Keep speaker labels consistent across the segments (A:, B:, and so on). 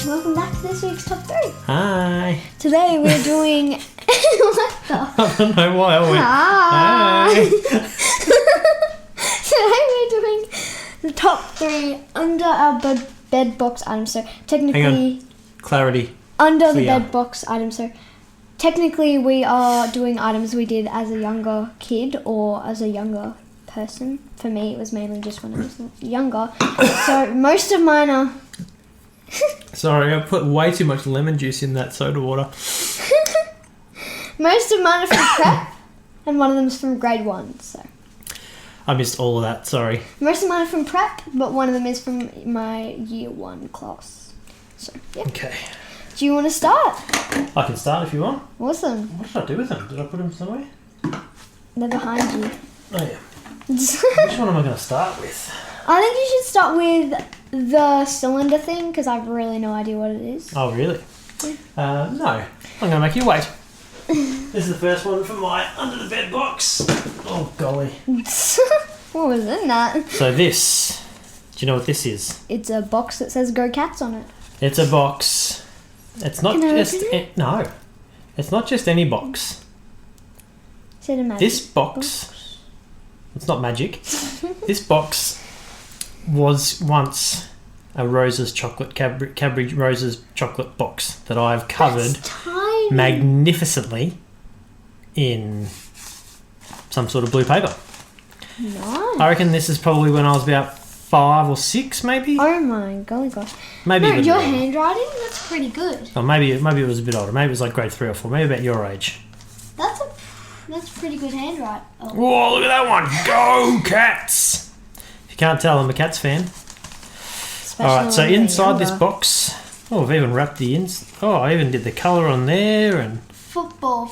A: welcome back to this week's Top 3.
B: Hi.
A: Today we're doing... what the?
B: I don't know why I went.
A: Hi.
B: Hi.
A: Today we're doing the top 3 under our bed box items. So technically...
B: Hang on. Clarity.
A: Under
B: Clear.
A: the bed box items. So technically we are doing items we did as a younger kid or as a younger person. For me it was mainly just when I was younger. So most of mine are...
B: Sorry, I put way too much lemon juice in that soda water.
A: Most of mine are from prep, and one of them is from grade 1. So
B: I missed all of that, sorry.
A: most of mine are from prep, but one of them is from my year 1 class. So yeah.
B: Okay.
A: Do you want to start?
B: I can start if you want.
A: Awesome.
B: What did I do with them? Did I put them somewhere?
A: They're behind you.
B: Oh yeah. Which one am I going to start with?
A: I think you should start with the cylinder thing because I have really no idea what it is.
B: Oh really? No. I'm going to make you wait. This is the first one from my under the bed box. Oh golly.
A: What was in that?
B: So this, do you know what this is?
A: It's a box that says "Go Cats" on it.
B: It's a box. It's not
A: Can I
B: just
A: open it?
B: no. It's not just any box.
A: Is it a magic
B: This box. It's not magic. This box was once a Rose's chocolate Cadbury Rose's chocolate box that I've covered
A: That's tiny.
B: magnificently in some sort of blue paper.
A: Nice.
B: I reckon this is probably when I was about 5 or 6, maybe.
A: Oh my golly gosh.
B: Maybe
A: No,
B: even
A: your
B: older.
A: handwriting, that's pretty good.
B: Or maybe it was a bit older. Maybe it was like grade 3 or 4. Maybe about your age.
A: That's pretty good handwriting. Oh.
B: Whoa, look at that one. Go Cats! If you can't tell, I'm a Cats fan. Alright, so inside this box... Oh, I've even wrapped the ins... Oh, I even did the colour on there and...
A: Football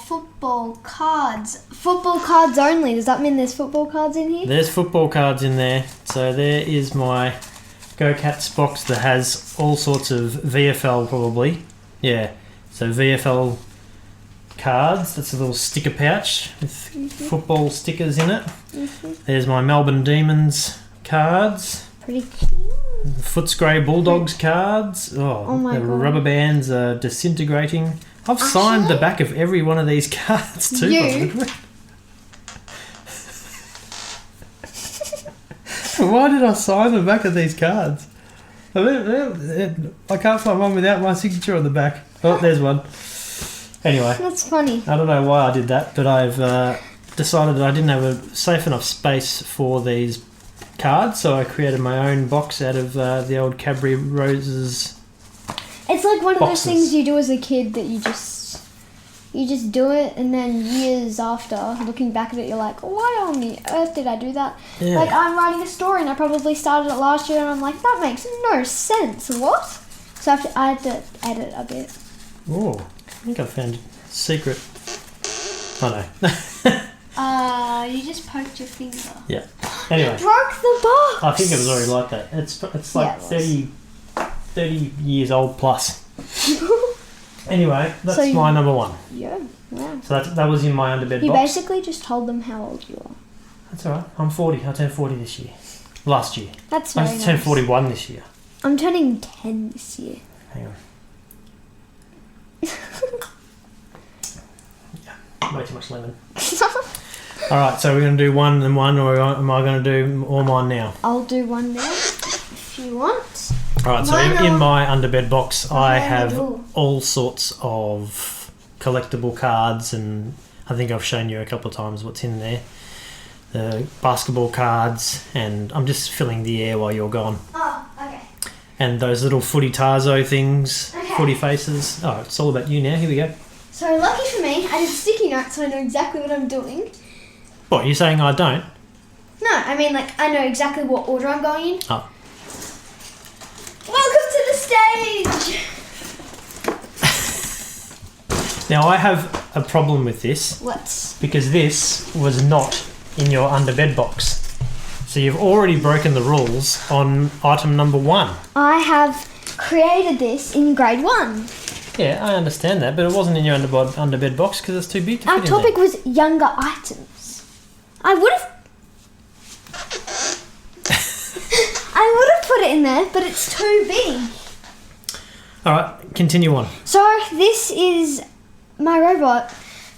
A: cards. Football cards only. Does that mean there's football cards in here?
B: There's football cards in there. So there is my Go Cats box that has all sorts of VFL probably. Yeah, so VFL cards. That's a little sticker pouch with football stickers in it. There's my Melbourne Demons cards.
A: Pretty cute.
B: Footscray Bulldogs cards.
A: Oh my
B: the
A: God.
B: rubber bands are disintegrating. I've signed the back of every one of these cards too.
A: You?
B: Why did I sign the back of these cards? I can't find one without my signature on the back. Oh, there's one. Anyway,
A: That's funny.
B: I don't know why I did that, but I've decided that I didn't have a safe enough space for these cards, so I created my own box out of the old Cadbury Roses.
A: It's like one of
B: Boxes.
A: those things you do as a kid that you just do it, and then years after, looking back at it, you're like, why on the earth did I do that?
B: Yeah.
A: Like, I'm writing a story, and I probably started it last year, and I'm like, that makes no sense. What? So I had to edit a bit.
B: Oh, I think I found a secret. Oh no.
A: You just poked your finger.
B: Yeah. Anyway,
A: Broke the box.
B: I think it was already like that. It's like
A: Yeah, it
B: 30 years old plus. Anyway, that's
A: So
B: my number 1.
A: Yeah. Wow.
B: So that was in my underbed
A: You
B: box.
A: basically just told them how old you are.
B: That's alright. I'm 40. I turned 40 this year. Last year.
A: That's
B: I
A: very
B: just turned
A: nice.
B: 41 this year.
A: I'm turning 10 this year.
B: Hang on. Yeah, way too much lemon. Alright, so we're going to do 1 and 1, or am I going to do all mine now?
A: I'll do one now if you want.
B: Alright, so
A: Mine
B: in
A: are-
B: my underbed box, I have
A: Ooh.
B: all sorts of collectible cards, and I think I've shown you a couple of times what's in there. The basketball cards, and I'm just filling the air while you're gone.
A: Oh, okay.
B: And those little footy Tarzo things,
A: Okay.
B: footy faces. Oh, it's all about you now. Here we go.
A: So lucky for me, I did sticky notes so I know exactly what I'm doing.
B: What, you're saying I don't?
A: No, I mean like I know exactly what order I'm going in.
B: Oh.
A: Welcome to the stage!
B: Now, I have a problem with this,
A: What?
B: because this was not in your underbed box. So you've already broken the rules on item number 1.
A: I have created this in grade 1.
B: Yeah, I understand that, but it wasn't in your underbed box because it's too big to
A: Our
B: fit in
A: topic
B: there.
A: was younger items. I would have put it in there, but it's too big.
B: All right, continue on.
A: So this is my robot,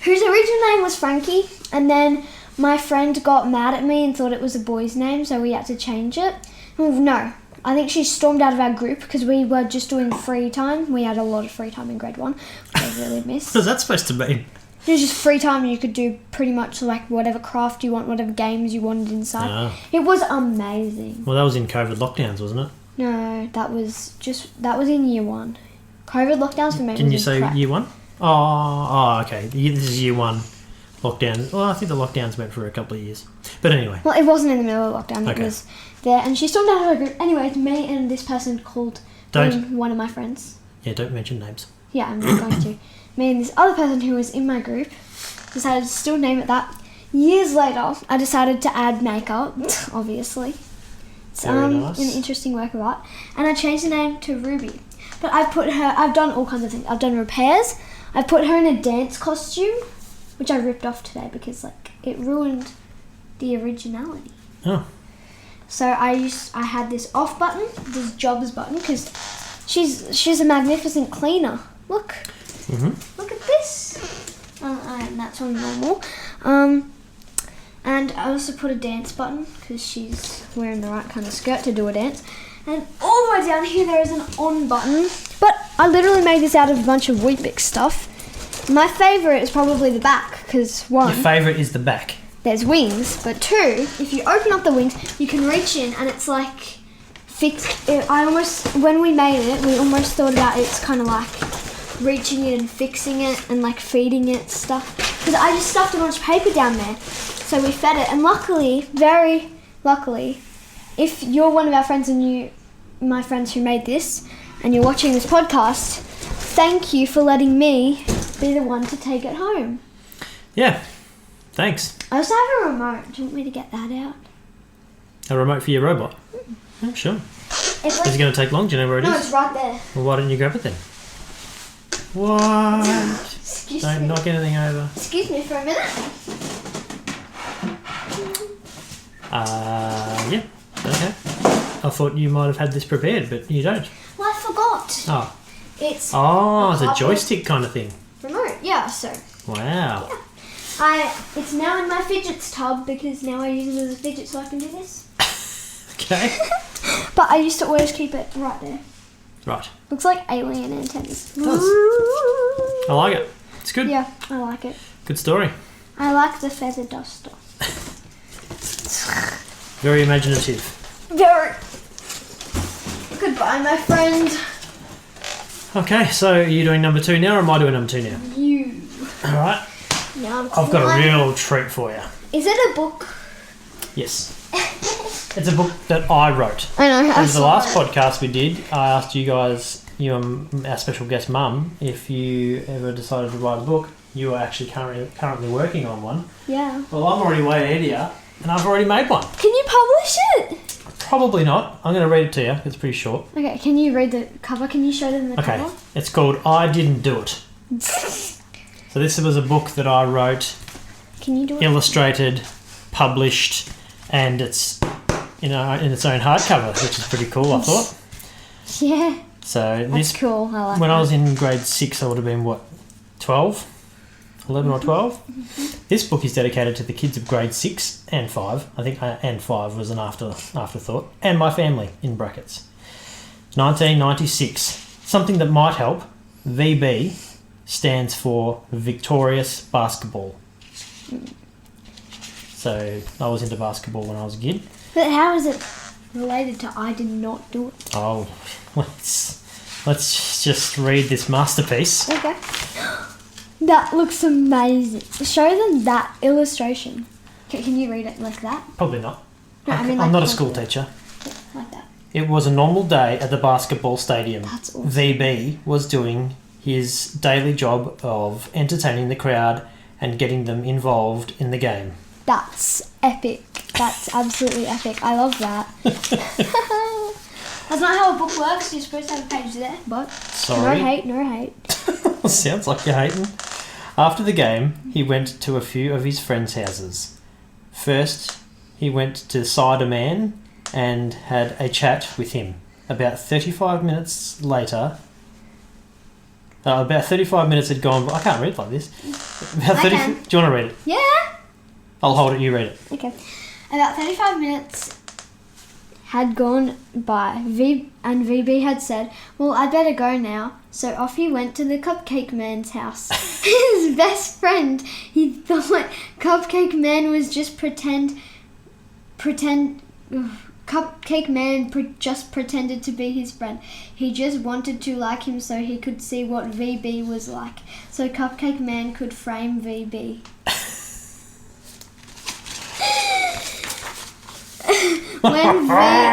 A: whose original name was Frankie, and then my friend got mad at me and thought it was a boy's name, so we had to change it. Well, no, I think she stormed out of our group because we were just doing free time. We had a lot of free time in grade 1, which I really missed.
B: What is that supposed to mean?
A: It was just free time. You could do pretty much like whatever craft you want, whatever games you wanted inside. It was amazing.
B: Well, that was in COVID lockdowns, wasn't it?
A: No, that was in year 1. COVID lockdowns for me.
B: Didn't you
A: was
B: say
A: crap.
B: year 1? Oh, okay. This is year 1 lockdown. Well, I think the lockdowns went for a couple of years. But anyway.
A: Well, it wasn't in the middle of lockdown.
B: Okay.
A: It was there, and she stormed out of her group. Anyway, it's me and this person called one of my friends.
B: Yeah, don't mention names.
A: Yeah, I'm not going to. Me and this other person who was in my group decided to still name it that. Years later, I decided to add makeup, obviously. It's
B: Very nice.
A: an interesting work of art. And I changed the name to Ruby. But I've done all kinds of things. I've done repairs. I put her in a dance costume, which I ripped off today because it ruined the originality.
B: Oh.
A: So I had this off button, this jobs button, because she's a magnificent cleaner. Look.
B: Mm-hmm.
A: Look at this. And that's on normal. And I also put a dance button because she's wearing the right kind of skirt to do a dance. And all the way down here there is an on button. But I literally made this out of a bunch of Weet-Bix stuff. My favourite is probably the back because one,
B: Your favourite is the back.
A: there's wings, but 2, if you open up the wings, you can reach in and it's like fixed. When we made it, we almost thought about it's kind of like reaching in and fixing it and like feeding it stuff. Because I just stuffed a bunch of paper down there, so we fed it. And luckily, very luckily, if you're one of our friends and my friends who made this, and you're watching this podcast, thank you for letting me be the one to take it home.
B: Yeah, thanks.
A: I also have a remote. Do you want me to get that out?
B: A remote for your robot? Oh, sure.
A: It's
B: Is it going to take long? Do you know where it is?
A: No, it's right there.
B: Well, why don't you grab it then? What?
A: Excuse
B: Don't
A: me.
B: knock anything over.
A: Excuse me for a minute.
B: Yeah. Okay. I thought you might have had this prepared, but you don't.
A: Well, I forgot.
B: Oh.
A: It's
B: It's a joystick kind of thing.
A: remote. Yeah, so
B: Wow.
A: it's now in my fidgets tub because now I use it as a fidget so I can do this.
B: Okay.
A: But I used to always keep it right there.
B: Right.
A: Looks like alien antennas.
B: It does. I like it. It's good.
A: Yeah, I like it.
B: Good story.
A: I like the feather duster.
B: Very imaginative.
A: Very. Goodbye, my friend.
B: Okay, so are you doing number 2 now or am I doing number 2 now?
A: You.
B: Alright.
A: Now
B: I've got a real treat for you.
A: Is it a book?
B: Yes. It's a book that I wrote.
A: I know.
B: Over the last podcast we did, I asked you guys, you and our special guest mum, if you ever decided to write a book. You were actually currently working on one.
A: Yeah.
B: Well, I'm already way ahead of you, and I've already made one.
A: Can you publish it?
B: Probably not. I'm going to read it to you. It's pretty short.
A: Okay, can you read the cover? Can you show them the
B: Okay.
A: cover?
B: It's called I Didn't Do It. So this was a book that I wrote,
A: Can you do it?
B: illustrated, published, and it's in its own hardcover, which is pretty cool, I thought.
A: Yeah.
B: So
A: That's
B: this,
A: cool. I like
B: when
A: that.
B: I was in grade 6, I would have been, 12? 11 or 12? This book is dedicated to the kids of grade 6 and 5. I think and 5 was an afterthought. And my family, in brackets. 1996. Something that might help. VB stands for Victorious Basketball. So I was into basketball when I was a kid.
A: But how is it related to I did not do it?
B: Oh, let's just read this masterpiece.
A: Okay. That looks amazing. Show them that illustration. Can you read it like that?
B: Probably not.
A: No, I mean,
B: I'm not a
A: like
B: school
A: that.
B: teacher.
A: Yeah, like that.
B: It was a normal day at the basketball stadium.
A: That's awesome.
B: VB was doing his daily job of entertaining the crowd and getting them involved in the game.
A: That's epic. That's absolutely epic. I love that. That's not how a book works. You're supposed to have a page there, but
B: Sorry.
A: no hate, no hate.
B: Sounds like you're hating. After the game, he went to a few of his friends' houses. First, he went to Cider Man and had a chat with him. About 35 minutes later, About 35 minutes had gone by. I can't read like this. About
A: I
B: 30,
A: can.
B: Do you want to read it?
A: Yeah.
B: I'll hold it, you read it.
A: Okay. About 35 minutes had gone by, and VB had said, well, I'd better go now. So off he went to the Cupcake Man's house. His best friend. He thought Cupcake Man was just Cupcake Man just pretended to be his friend. He just wanted to like him so he could see what VB was like. So Cupcake Man could frame VB. When what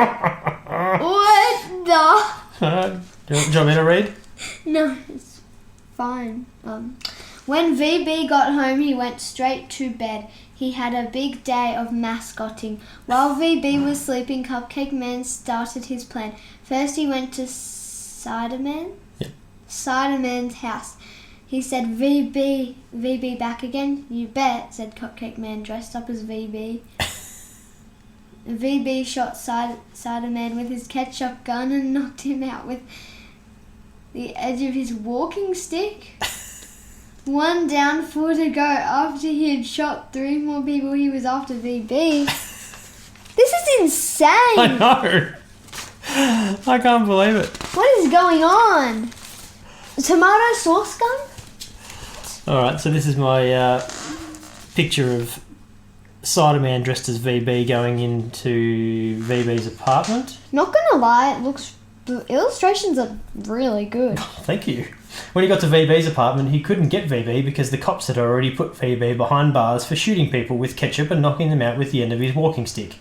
A: the?
B: Do you want me to read?
A: No, it's fine. When VB got home, he went straight to bed. He had a big day of mascotting. While VB was sleeping, Cupcake Man started his plan. First, he went to Cider Man?
B: Yep.
A: Cider Man's house. He said, VB back again? You bet, said Cupcake Man, dressed up as VB. VB shot Cider Man with his ketchup gun and knocked him out with the edge of his walking stick. One down, 4 to go. After he had shot 3 more people, he was after VB. This is insane.
B: I know. I can't believe it.
A: What is going on? Tomato sauce gun?
B: Alright, so this is my picture of Cider Man dressed as VB going into VB's apartment.
A: Not gonna lie, the illustrations are really good.
B: Thank you. When he got to VB's apartment, he couldn't get VB because the cops had already put VB behind bars for shooting people with ketchup and knocking them out with the end of his walking stick.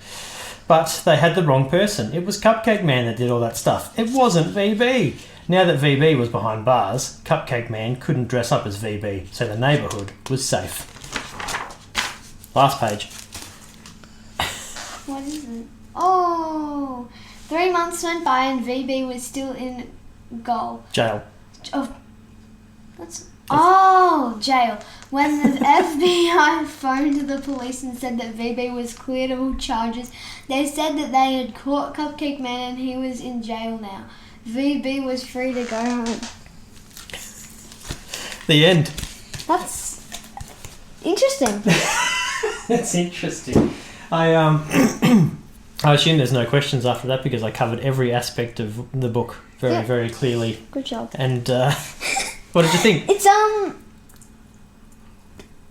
B: But they had the wrong person. It was Cupcake Man that did all that stuff. It wasn't VB. Now that VB was behind bars, Cupcake Man couldn't dress up as VB, so the neighbourhood was safe. Last page.
A: What is it? Oh, 3 months went by and VB was still in
B: Jail.
A: Jail. When the FBI phoned the police and said that VB was cleared of all charges, they said that they had caught Cupcake Man and he was in jail now. VB was free to go home.
B: The end.
A: That's interesting.
B: That's interesting. I assume there's no questions after that because I covered every aspect of the book very clearly.
A: Good job.
B: And what did you think?
A: It's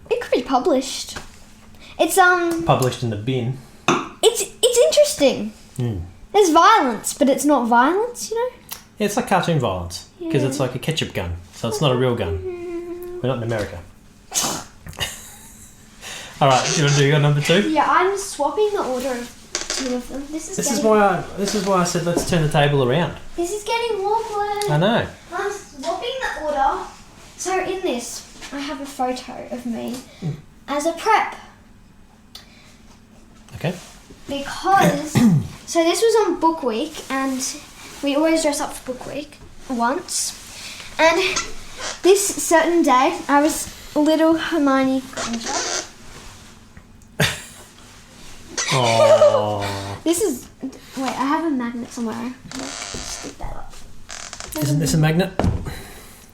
A: it could be published. It's
B: Published in the bin.
A: It's interesting. There's violence, but it's not violence, you know?
B: Yeah, it's like cartoon violence because
A: Yeah.
B: it's like a ketchup gun, so it's not a real gun. We're not in America. All right, do you want to do your number 2?
A: Yeah, I'm swapping the order of 2 of them. This is
B: why I said let's turn the table around.
A: This is getting awkward.
B: I know.
A: I'm swapping the order. So in this, I have a photo of me as a prep.
B: Okay.
A: Because, so this was on Book Week, and we always dress up for Book Week once. And this certain day, I was little Hermione Granger.
B: Oh.
A: This is, wait, I have a magnet somewhere. Stick that up.
B: Isn't this a magnet?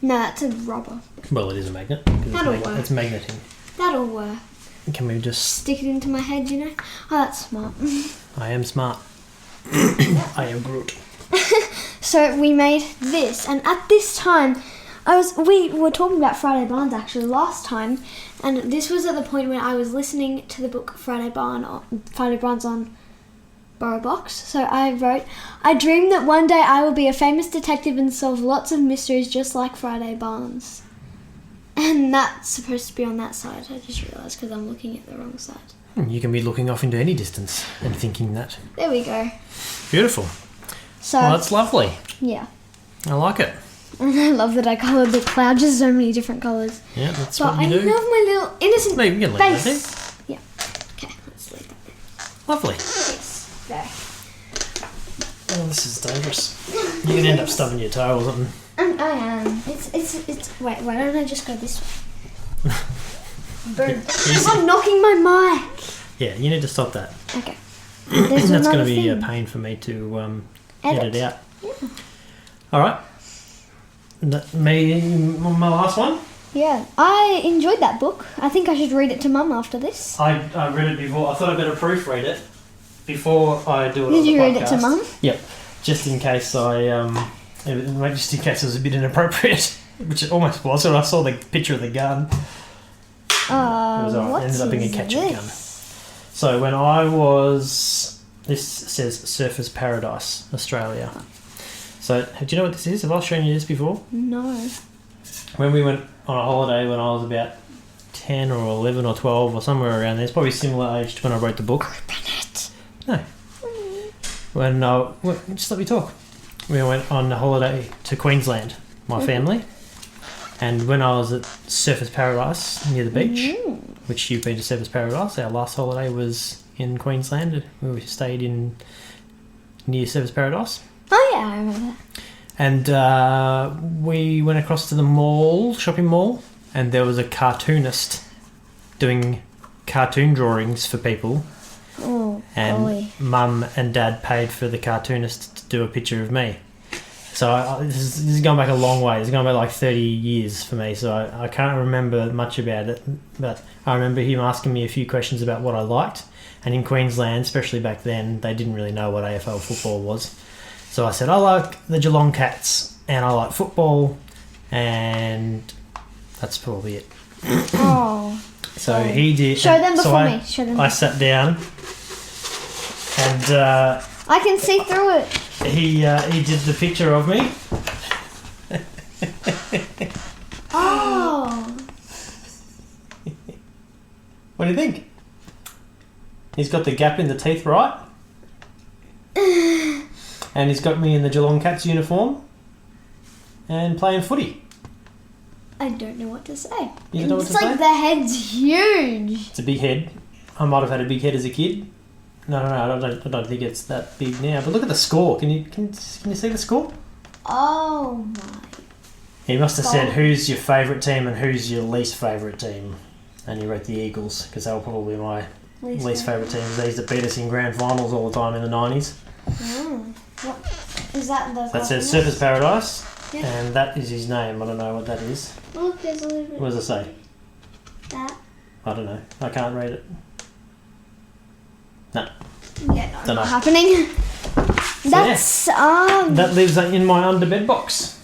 A: No, that's a rubber.
B: Well, it is a magnet. 'Cause
A: That'll work.
B: It's magneting.
A: That'll work.
B: Can we just...
A: Stick it into my head, you know? Oh, that's smart.
B: I am smart. I am Groot.
A: So we made this, and at this time, we were talking about Friday Barnes actually last time, and this was at the point when I was listening to the book Friday Barnes on Burrow Box. So I wrote, I dream that one day I will be a famous detective and solve lots of mysteries just like Friday Barnes. And that's supposed to be on that side, I just realised, because I'm looking at the wrong side.
B: You can be looking off into any distance and thinking that.
A: There we go.
B: Beautiful.
A: So,
B: Well, that's lovely.
A: yeah.
B: I like it.
A: And I love that I coloured the cloud just so many different colours.
B: Yeah, that's
A: But
B: what
A: I
B: you do.
A: love my little innocent
B: No, you can leave that
A: face.
B: there.
A: Yeah. Okay, let's leave that there.
B: Lovely.
A: Yes, there.
B: Oh, this is dangerous. You can end up stubbing your toe or something.
A: I am. It's. Wait, why don't I just go this way? Boom. I'm knocking my mic.
B: Yeah, you need to stop that.
A: Okay.
B: That's going to be a pain for me to edit out.
A: Yeah.
B: All right. my last one.
A: Yeah, I enjoyed that book. I think I should read it to Mum after this.
B: I read it before. I thought I'd better proofread it before I do it.
A: Did you read it to Mum?
B: Yep. Just in case just in case it was a bit inappropriate, which it almost was when I saw the picture of the gun. It was alright. It ended up being a ketchup gun. So when I was, this says Surfers Paradise, Australia. So do you know what this is? Have I shown you this before?
A: No.
B: When we went on a holiday when I was about 10 or 11 or 12 or somewhere around there, it's probably similar age to when I wrote the book.
A: Open it.
B: No. Just let me talk. We went on a holiday to Queensland, my family, and when I was at Surfers Paradise near the beach, which you've been to Surfers Paradise, our last holiday was in Queensland. We stayed near Surfers Paradise.
A: Oh yeah, I remember that.
B: And we went across to the shopping mall, and there was a cartoonist doing cartoon drawings for people.
A: Oh,
B: and
A: golly.
B: Mum and Dad paid for the cartoonist to do a picture of me. So this is going back a long way. It's going back like 30 years for me, so I can't remember much about it. But I remember him asking me a few questions about what I liked. And in Queensland, especially back then, they didn't really know what AFL football was. So I said, I like the Geelong Cats, and I like football, and that's probably it.
A: Oh.
B: So he did.
A: Show them before me. Show them.
B: I sat down, and
A: I can see through it.
B: he did the picture of me.
A: Oh.
B: What do you think? He's got the gap in the teeth right. And he's got me in the Geelong Cats uniform and playing footy.
A: I don't know what to say.
B: You don't know what to say?
A: It's like the head's huge.
B: It's a big head. I might have had a big head as a kid. No, I don't think it's that big now. But look at the score. Can you see the score?
A: Oh my.
B: He must have said, who's your favourite team and who's your least favourite team? And he wrote the Eagles, because they were probably my least favourite teams. They used to beat us in grand finals all the time in the 90s.
A: What is that?
B: That says Surfers Paradise,
A: yeah.
B: And that is his name. I don't know what that is.
A: Look, there's a little bit.
B: What does it say?
A: That.
B: I don't know. I can't read it. No.
A: Yeah, no,
B: Dunno.
A: not happening. That's
B: that lives in my underbed box.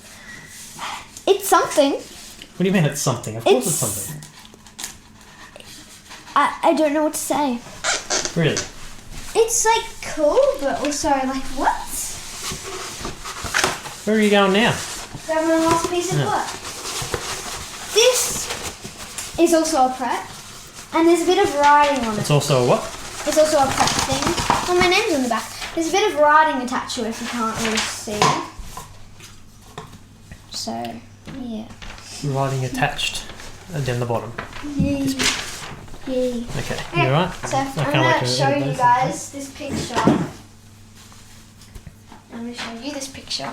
A: It's something.
B: What do you mean it's something? Of course it's something.
A: I don't know what to say.
B: Really?
A: It's like cool, but also like what?
B: Where are you going now?
A: Grab my last piece of work. This is also a prep, and there's a bit of writing on it.
B: It's also a what?
A: It's also a prep thing. Oh, my name's on the back. There's a bit of writing attached to it if you can't really see. So, yeah.
B: Writing attached down the bottom.
A: Yeah. Yeah.
B: Okay, you alright?
A: So I'm going to show you guys this picture. I'm going to show you this picture.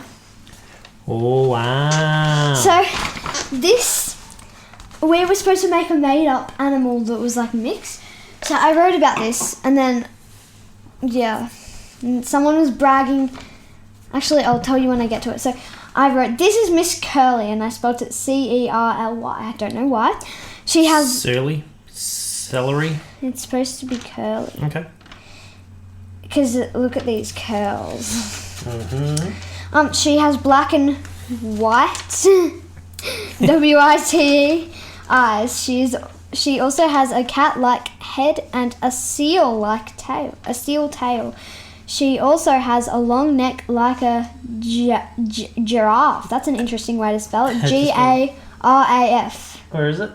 B: Oh, wow.
A: So we were supposed to make a made up animal that was like mixed. So I wrote about this, and then, yeah, and someone was bragging. Actually, I'll tell you when I get to it. So I wrote, this is Miss Curly, and I spelled it Cerly. I don't know why. She has...
B: Celery?
A: It's supposed to be curly.
B: Okay.
A: Because look at these curls.
B: Mm-hmm.
A: She has black and white WITE eyes. She also has a cat-like head and a seal-like tail. A seal tail. She also has a long neck like a giraffe. That's an interesting way to spell it. Garaf.
B: Where is it?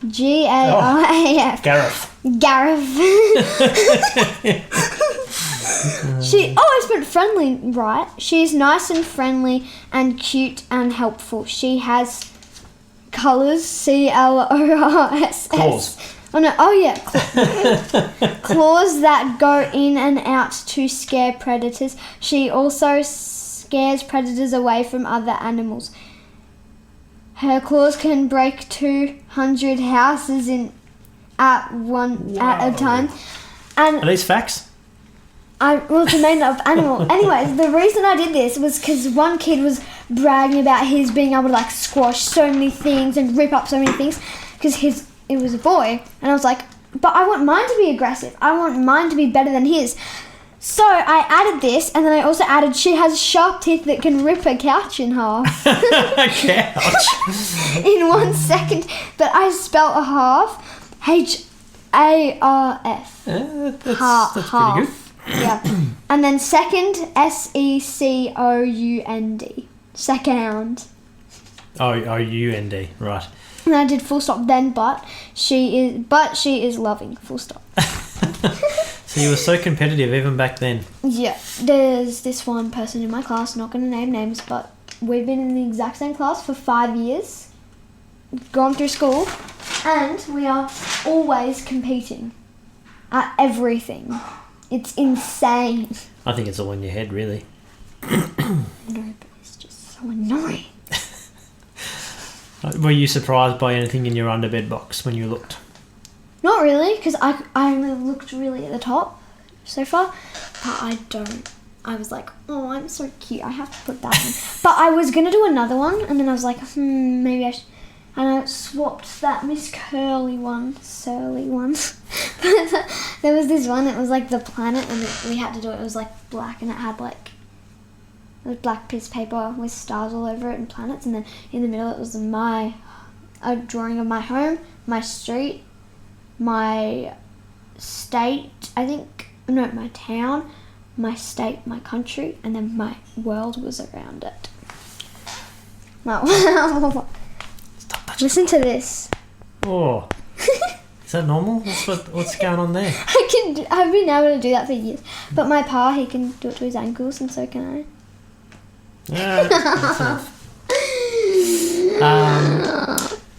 A: Garaf. Garaf. I spelled friendly right. She's nice and friendly and cute and helpful. She has colours, CLORSS.
B: Claws.
A: Oh no! Oh yeah, claws that go in and out to scare predators. She also scares predators away from other animals. Her claws can break 200 houses at a time. And
B: are these facts?
A: it's a made up animal. Anyways, the reason I did this was because one kid was bragging about his being able to like squash so many things and rip up so many things because it was a boy, and I was like, but I want mine to be aggressive. I want mine to be better than his. So I added this, and then I also added she has sharp teeth that can rip a couch in half.
B: Couch.
A: In 1 second. But I spelt a half. Harf.
B: That's pretty good.
A: Yeah. And then second, SECOUND. Second.
B: OUND, right.
A: And I did full stop then, but she is loving, full stop.
B: So you were so competitive even back then.
A: Yeah. There's this one person in my class, not going to name names, but we've been in the exact same class for 5 years, gone through school, and we are always competing at everything. It's insane.
B: I think it's all in your head, really.
A: No, but it's just so annoying.
B: Were you surprised by anything in your underbed box when you looked?
A: Not really, because I only looked really at the top so far, but I don't. I was like, oh, I'm so cute. I have to put that in. But I was going to do another one, and then I was like, maybe I should. And I swapped that Miss Surly one. There was this one, it was like the planet, and we had to do it. It was like black, and it had like a black piece of paper with stars all over it and planets, and then in the middle it was a drawing of my home, my street, my state, my town, my state, my country, and then my world was around it. Wow. Listen to this.
B: Oh. Is that normal? What's going on there?
A: I've been able to do that for years. But my pa, he can do it to his ankles, and so can I.
B: Yeah, that's enough.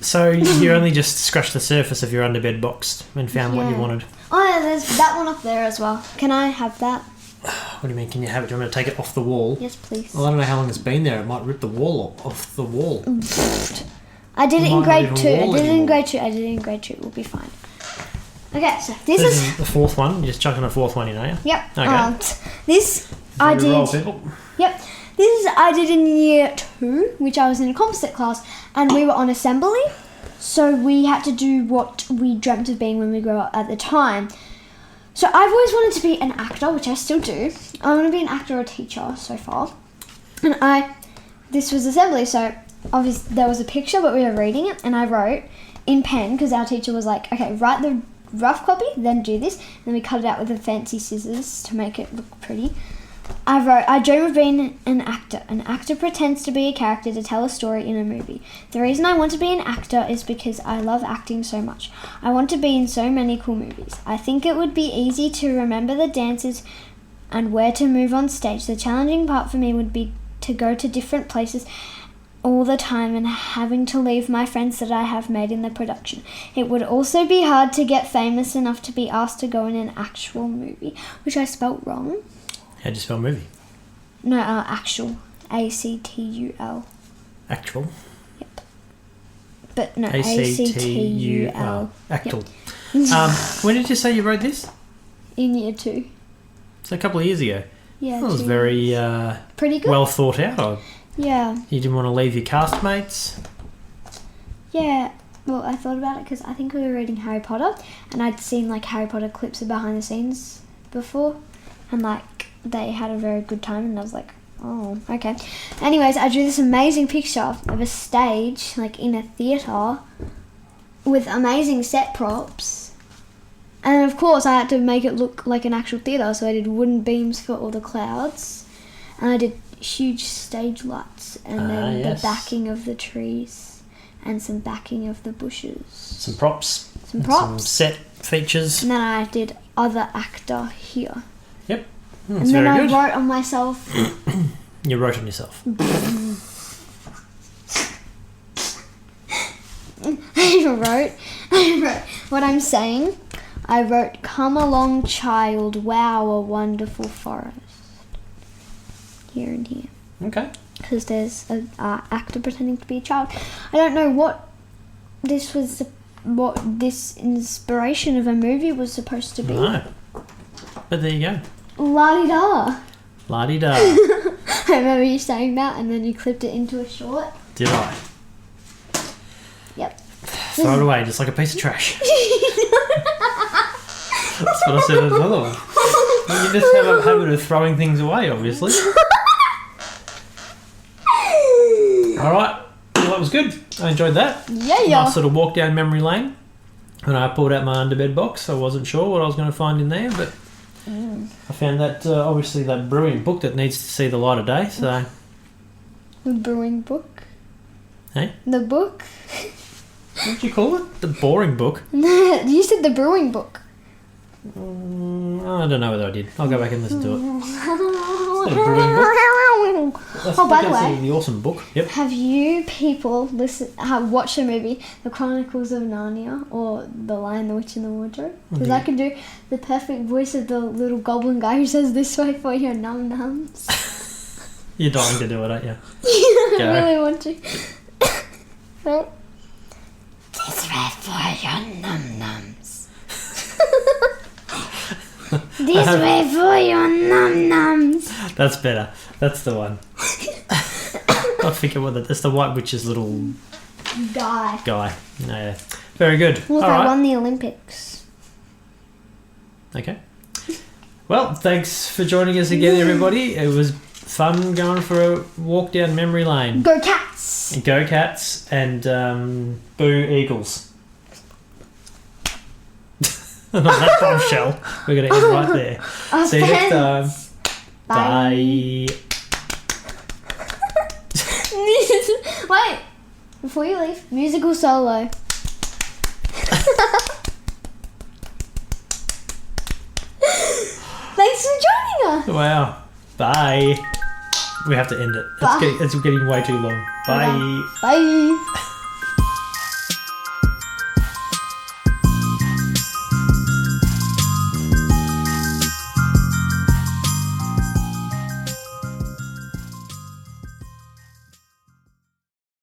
B: So you only just scratched the surface of your underbed box and found what you wanted.
A: Oh yeah, there's that one up there as well. Can I have that?
B: What do you mean, can you have it? Do you want me to take it off the wall?
A: Yes, please.
B: Well, I don't know how long it's been there. It might rip the wall off the wall.
A: I did it in grade 2. I did it in grade 2. It will be fine. Okay, so this is
B: the fourth one. You're just chucking a fourth one in, are you?
A: Yep.
B: Okay.
A: This I did.
B: Roll, people.
A: Yep. This I did in year 2, which I was in a composite class, and we were on assembly. So we had to do what we dreamt of being when we grew up at the time. So I've always wanted to be an actor, which I still do. I want to be an actor or a teacher so far. And this was assembly, so obviously there was a picture, but we were reading it, and I wrote in pen, because our teacher was like, okay, write the rough copy, then do this. And then we cut it out with the fancy scissors to make it look pretty. I wrote, I dream of being an actor. An actor pretends to be a character to tell a story in a movie. The reason I want to be an actor is because I love acting so much. I want to be in so many cool movies. I think it would be easy to remember the dances and where to move on stage. The challenging part for me would be to go to different places all the time and having to leave my friends that I have made in the production. It would also be hard to get famous enough to be asked to go in an actual movie, which I spelt wrong.
B: How'd you spell movie?
A: No, actual. ACTUL.
B: Actual?
A: Yep. But no,
B: ACTUL. Actual.
A: Yep.
B: When did you say you wrote this?
A: In year 2.
B: So a couple of years ago.
A: Yeah.
B: That was very
A: pretty good.
B: well thought out.
A: Yeah.
B: You didn't want to leave your castmates?
A: Yeah. Well, I thought about it because I think we were reading Harry Potter, and I'd seen like Harry Potter clips of behind the scenes before, and like they had a very good time, and I was like, oh, okay. Anyways, I drew this amazing picture of a stage, like in a theatre, with amazing set props. And of course, I had to make it look like an actual theatre, so I did wooden beams for all the clouds, and I did huge stage lights, and then the backing of the trees, and some backing of the bushes.
B: Some props.
A: Some
B: set features.
A: And then I did other actor here.
B: Yep.
A: And then I wrote on myself.
B: You wrote on yourself.
A: I wrote what I'm saying. I wrote, come along child, wow, a wonderful forest. Here and here.
B: Okay.
A: Because there's an actor pretending to be a child. I don't know what this inspiration of a movie was supposed to be.
B: No. But there you go.
A: La-di-da.
B: La-di-da.
A: I remember you saying that, and then you clipped it into a short.
B: Did I?
A: Yep.
B: Throw it away, just like a piece of trash. That's what I said as well. Well, you just have a habit of throwing things away, obviously. Alright, well, that was good. I enjoyed that.
A: Yeah.
B: Nice sort of walk down memory lane. When I pulled out my underbed box, I wasn't sure what I was going to find in there, but I found that, obviously, that brewing book that needs to see the light of day, so...
A: The brewing book?
B: Hey?
A: The book?
B: What did you call it? The boring book?
A: You said the brewing book.
B: I don't know whether I did. I'll go back and listen to it. It's not a brewing book.
A: By the way,
B: the awesome book. Yep.
A: have you people watched the movie The Chronicles of Narnia or The Lion, the Witch and the Wardrobe? Because I can do the perfect voice of the little goblin guy who says, "This way for your num nums."
B: You're dying to do it, aren't you?
A: I really want to. Right? This way for your num nums. This way for your num nums.
B: That's better. That's the one. I forget what that's the White Witch's little
A: guy.
B: Yeah. Very good.
A: Look,
B: All
A: I
B: right.
A: won the Olympics.
B: Okay. Well, thanks for joining us again, everybody. It was fun going for a walk down memory lane.
A: Go Cats!
B: Go Cats and Boo Eagles. On that bombshell, we're going to end right there. See you next time. Bye.
A: Wait, before you leave, musical solo. Thanks for joining us.
B: Wow. Bye. We have to end it.
A: Bye.
B: It's getting way too long. Bye.
A: Bye.